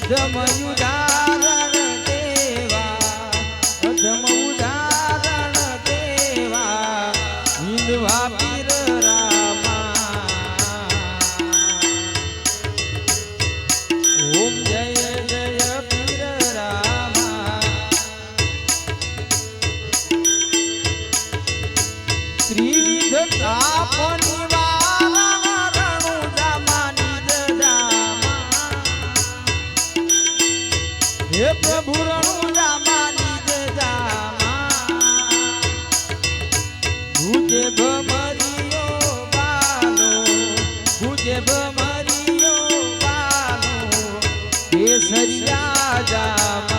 અધમ ઉદાહરણ દેવા અધમ ઉદાહરણ દેવા હિંદવા પીર રામા ઓમ જય જય પીર રામા ત્રિવિધ તાપની હે પ્રભુ રણુજામાં નિજ જામા ભુજે ભમરિયો બાલો ભુજે ભમરિયો બાલો કેસરિયા જામા